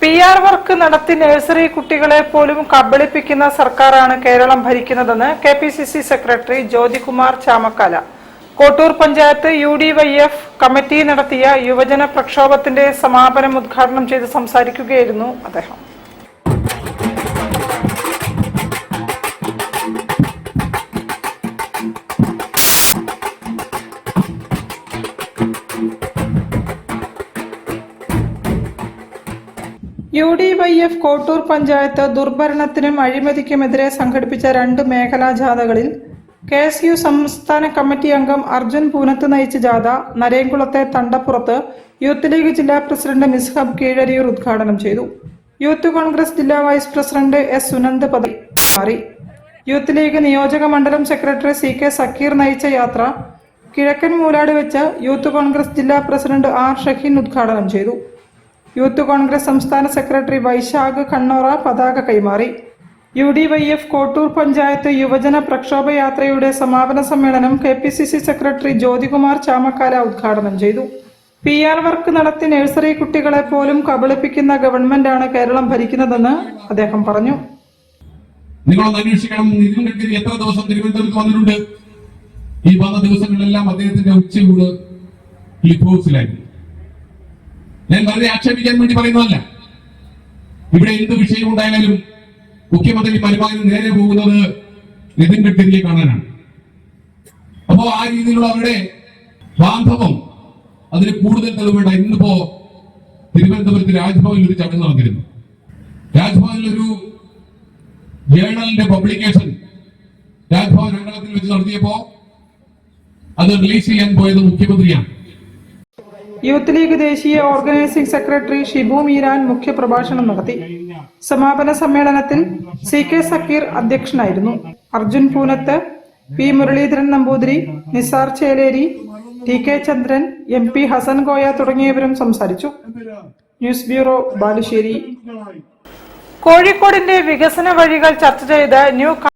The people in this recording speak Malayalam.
PR വർക്ക് നടത്തി നഴ്സറി കുട്ടികളെ പോലും കബളിപ്പിക്കുന്ന സർക്കാരാണ് കേരളം ഭരിക്കുന്നതെന്ന് KPCC secretary Jyothikumar Chamakkala Kottoor panchayat UDYF committee നടത്തിയ യുവജന പ്രക്ഷോഭത്തിന്റെ സമാപനം ഉദ്ഘാടനം ചെയ്ത് സംസാരിക്കുകയായിരുന്നു അദ്ദേഹം. UDYF കോട്ടൂർ പഞ്ചായത്ത് ദുർഭരണത്തിനും അഴിമതിക്കുമെതിരെ സംഘടിപ്പിച്ച 2 മേഖലാ ജാഥകളിൽ KSU സംസ്ഥാന കമ്മിറ്റി അംഗം അർജുൻ പൂനത്ത് നയിച്ച ജാഥ നരേങ്കുളത്തെ തണ്ടപ്പുറത്ത് യൂത്ത് ലീഗ് ജില്ലാ പ്രസിഡന്റ് മിസ്ഹബ് കീഴരിയൂർ ഉദ്ഘാടനം ചെയ്തു. യൂത്ത് കോൺഗ്രസ് ജില്ലാ വൈസ് പ്രസിഡന്റ് S സുനന്ദ് പദവി മാറി. യൂത്ത് ലീഗ് നിയോജക മണ്ഡലം സെക്രട്ടറി CK സക്കീർ നയിച്ച യാത്ര കിഴക്കൻ മൂലാട് വെച്ച് യൂത്ത് കോൺഗ്രസ് ജില്ലാ പ്രസിഡന്റ് R ഷഹീൻ ഉദ്ഘാടനം ചെയ്തു. യൂത്ത് കോൺഗ്രസ് സംസ്ഥാന സെക്രട്ടറി വൈശാഖ് കണ്ണോറ പതാക കൈമാറി. UDYF കോട്ടൂർ പഞ്ചായത്ത് യുവജന പ്രക്ഷോഭ യാത്രയുടെ സമാപന സമ്മേളനം KPCC സെക്രട്ടറി ജ്യോതികുമാർ ചാമക്കാല ഉദ്ഘാടനം ചെയ്തു. PR വർക്ക് നടത്തി നഴ്സറി കുട്ടികളെ പോലും കബളിപ്പിക്കുന്ന ഗവൺമെന്റാണ് കേരളം ഭരിക്കുന്നതെന്ന് അദ്ദേഹം പറഞ്ഞു. നിങ്ങളൊന്ന് അന്വേഷിക്കണം, നിതിൻ ഗഡ്കരി എത്ര ദിവസം തിരുവനന്തപുരത്ത് വന്നിട്ടുണ്ട്? ഈ വന്ന ദിവസങ്ങളിലെല്ലാം അദ്ദേഹത്തിന്റെ ഉച്ചയൂട് ക്ലിഫ് ഹൗസിലായിരുന്നു. ഞാൻ വളരെ ആക്ഷേപിക്കാൻ വേണ്ടി പറയുന്നതല്ല. ഇവിടെ എന്ത് വിഷയം ഉണ്ടായാലും മുഖ്യമന്ത്രി മരുമകന് നേരെ പോകുന്നത് നിതിൻ ഗഡ്കരിയെ കാണാനാണ്. അപ്പോ ആ രീതിയിലുള്ള അവരുടെ ബാന്ധവം അതിന് കൂടുതൽ തെളിവേണ്ട. ഇന്നിപ്പോ തിരുവനന്തപുരത്ത് രാജ്ഭവനിൽ ഒരു ചടങ്ങ് നടന്നിരുന്നു. രാജ്ഭവനിൽ ഒരു ജേണലിന്റെ പബ്ലിക്കേഷൻ രാജ്ഭവൻ അങ്കണത്തിൽ വെച്ച് നടത്തിയപ്പോ അത് റിലീസ് ചെയ്യാൻ പോയത് മുഖ്യമന്ത്രിയാണ്. യൂത്ത് ലീഗ് ദേശീയ ഓർഗനൈസിംഗ് സെക്രട്ടറി ഷിബു മീരാൻ മുഖ്യപ്രഭാഷണം നടത്തി. സമാപന സമ്മേളനത്തിൽ CK സക്കീർ അധ്യക്ഷനായിരുന്നു. അർജുൻ പൂനത്ത്, P മുരളീധരൻ നമ്പൂതിരി, നിസാർ ചേലേരി, TK ചന്ദ്രൻ, MP ഹസൻ കോയ തുടങ്ങിയവരും സംസാരിച്ചു. News bureau, Balussery. കോഴിക്കോടിന്റെ വികസന വഴികൾ ചർച്ച ചെയ്ത് ന്യൂ